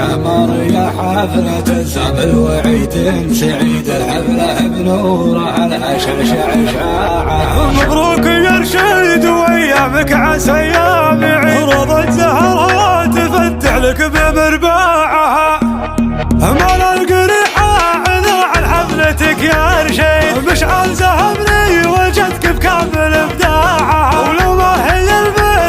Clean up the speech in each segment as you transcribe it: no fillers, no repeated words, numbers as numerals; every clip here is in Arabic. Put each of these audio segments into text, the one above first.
عمر يا حفلة الزمن وعيد سعيد، الحفلة بنوره على شعشع إشاعة. مبروك يا رشيد وأيامك عسى أيام عيد، روضة زهرها تفتح لك بمرباعها. أمال القريحة عذر عن حفلتك يا رشيد، مشعل زهبني وجدك بكامل إبداعها. ولو ما هي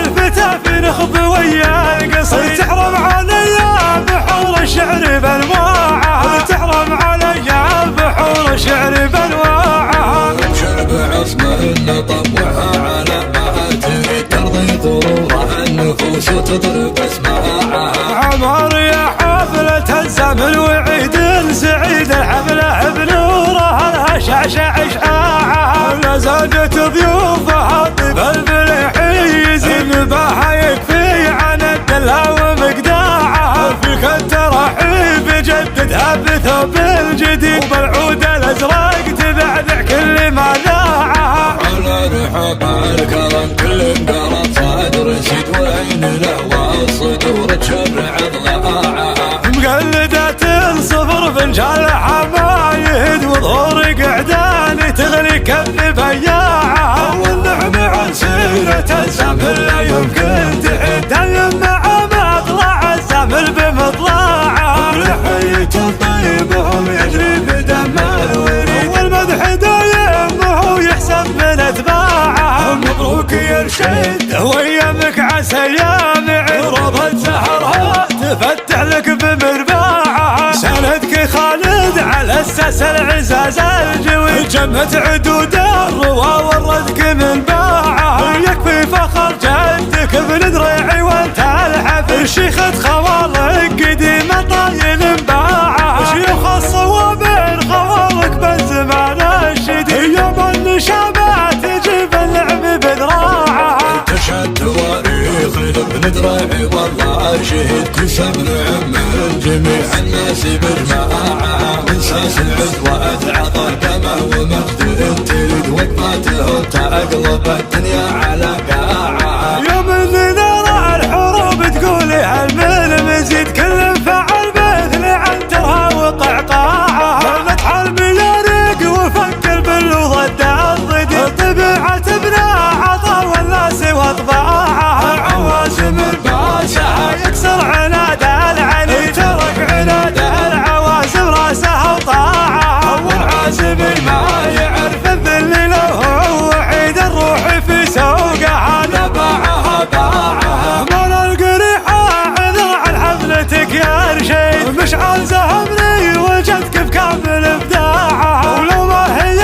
الفتى في نخب ويا القصيد، تحرم عليا بحور الشعر بانواعها، تحرم عليا بحور الشعر بانواعها. ابشر بعصمه نطوعها على ما تريد، ترضي ظروفها النفوس وتضرب اسماعها. عمر يا حفلة الزمن وعيد سعيد، الحفلة بنورها لها شعشع إشعاعها. لزاجت ضيوفها طيب البلحي، زين بها يكفي عن الدلها ومقداعها. فيك الترحيب جددها بثوب الجديد، وبالعود الازرق تبعدع كل ما ذاعها. على رحاب الكرم كل انقرض صدر سيد، وعين له والصدور تشرع ضلاعها. مقلدات الصفر فنجان حمايد، وظهور قعدان تغلي كف بياعها. والنعم عن سيرة الزمن لا يمكن تحد يمع مطلع الزمن بمطلعها. لحية طيبهم يجري بدم الوريد، والمدح دايم وهو يحسب من اتباعها. مبروك يا رشيد وايامك عسى ايام عيد، روضة زهرها تفتح لك بمرباعها. سندك خالد على اساس العزاز الجوي، جمت عدود الروى وردك من باعها. يكفي فخر جدك ابن دريعي وانت الحفل، شيخة خوالك قديمة طايل باعها. شيوخ الصوابين خوالك بالزمان الشديد، يوم النشامات تجيب اللعب بذراعها. تشهد تواريخ ابن دريعي والله شهد، تسمن عم الجميع الناس بجماعة. من ساس العزوة عطى دمه ومجد تريد، وقفاته تقلب الدنيا على قاعة. يوم اللي نرى الحروب تقولي هل من مزيد، كل فعل مثل عنترها وقعقاعها. نطحن بيارق وفكر باللوظة الضديد، طبيعة ابن عطا والناس واطباعها. عوازم الباسها يكسر عناد العنيد، ترك عناد العوازم راسها وطاعها. والعازم ما يعرف الذل لو هو وحيد، الروح في سوقها باعها باعها. مال القريحة عذر عن حفلتك يا رشيد، مشعل زهبني وجدك بكامل إبداعها. ولو ما هي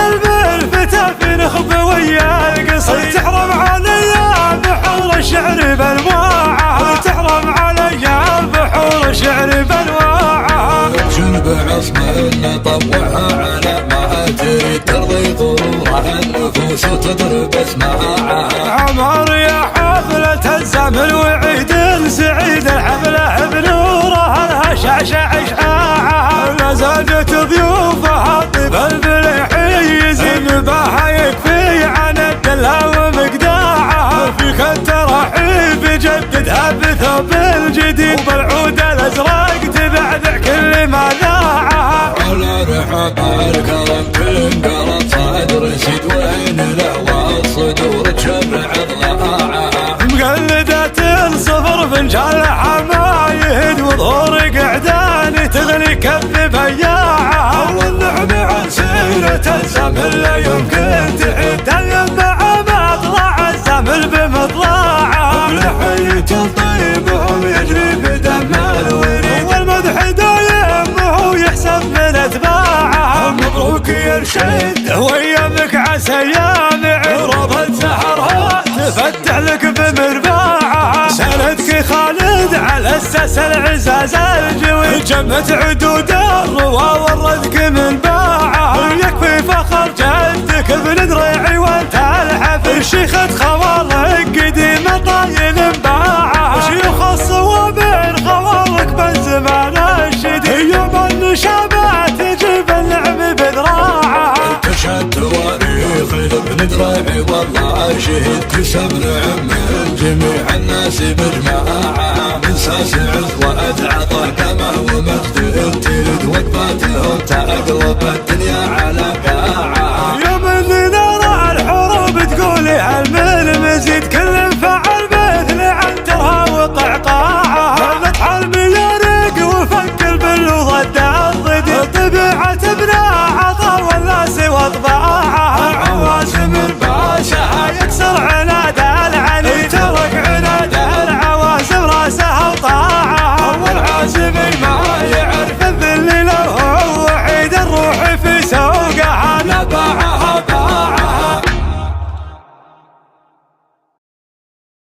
الفتى في نخب ويا القصيد، تحرم عليا بحور الشعر بانواعها، تحرم عليا بحور الشعر بانواعها. ابشر بعصمه نطوعها على ما تريد، ترضي ظروفها النفوس وتضرب اسماعها. عمر يا حفلة الزمن وعيد سعيد، الحفلة بنورها لها شعشع إشعاعها. لزاجت ضيوفها طيب البلحي، زين بها يكفي عن الدلها ومقداعها. فيك الترحيب جددها بثوب الجديد، وبالعود الازرق تبعدع كل ما ذاعها. على رحاب الكرم كل انقرض صدر سيد، وعين له والصدور تشرع ضلاعها. مقلدات الصفر فنجان حمايد، وظهور قعدان تغلي كف بياعها. والنعم عن سيرة الزمن لا يمكن تحد يمع مطلع الزمن بمطلعها. لحية طيبهم يجري بدم الوريد، والمدح دايم وهو يحسب من اتباعها. مبروك يا رشيد وايامك عسى ايام عيد، روضة زهرها تفتح لك بمرباعها. سندك خالد على اساس العزاز الجوي، جمت عدود الروى وردك من باعها. يكفي فخر جدك ابن دريعي وانت الحفل، شيخة خوالك قديمة طايل باعها. شيوخ الصوابين خوالك بالزمان الشديد، يوم النشامات تجيب اللعب بذراعها. تشهد تواريخ ابن دريعي والله شهد، تسمن عم الجميع الناس بجماعة. من ساس العزوة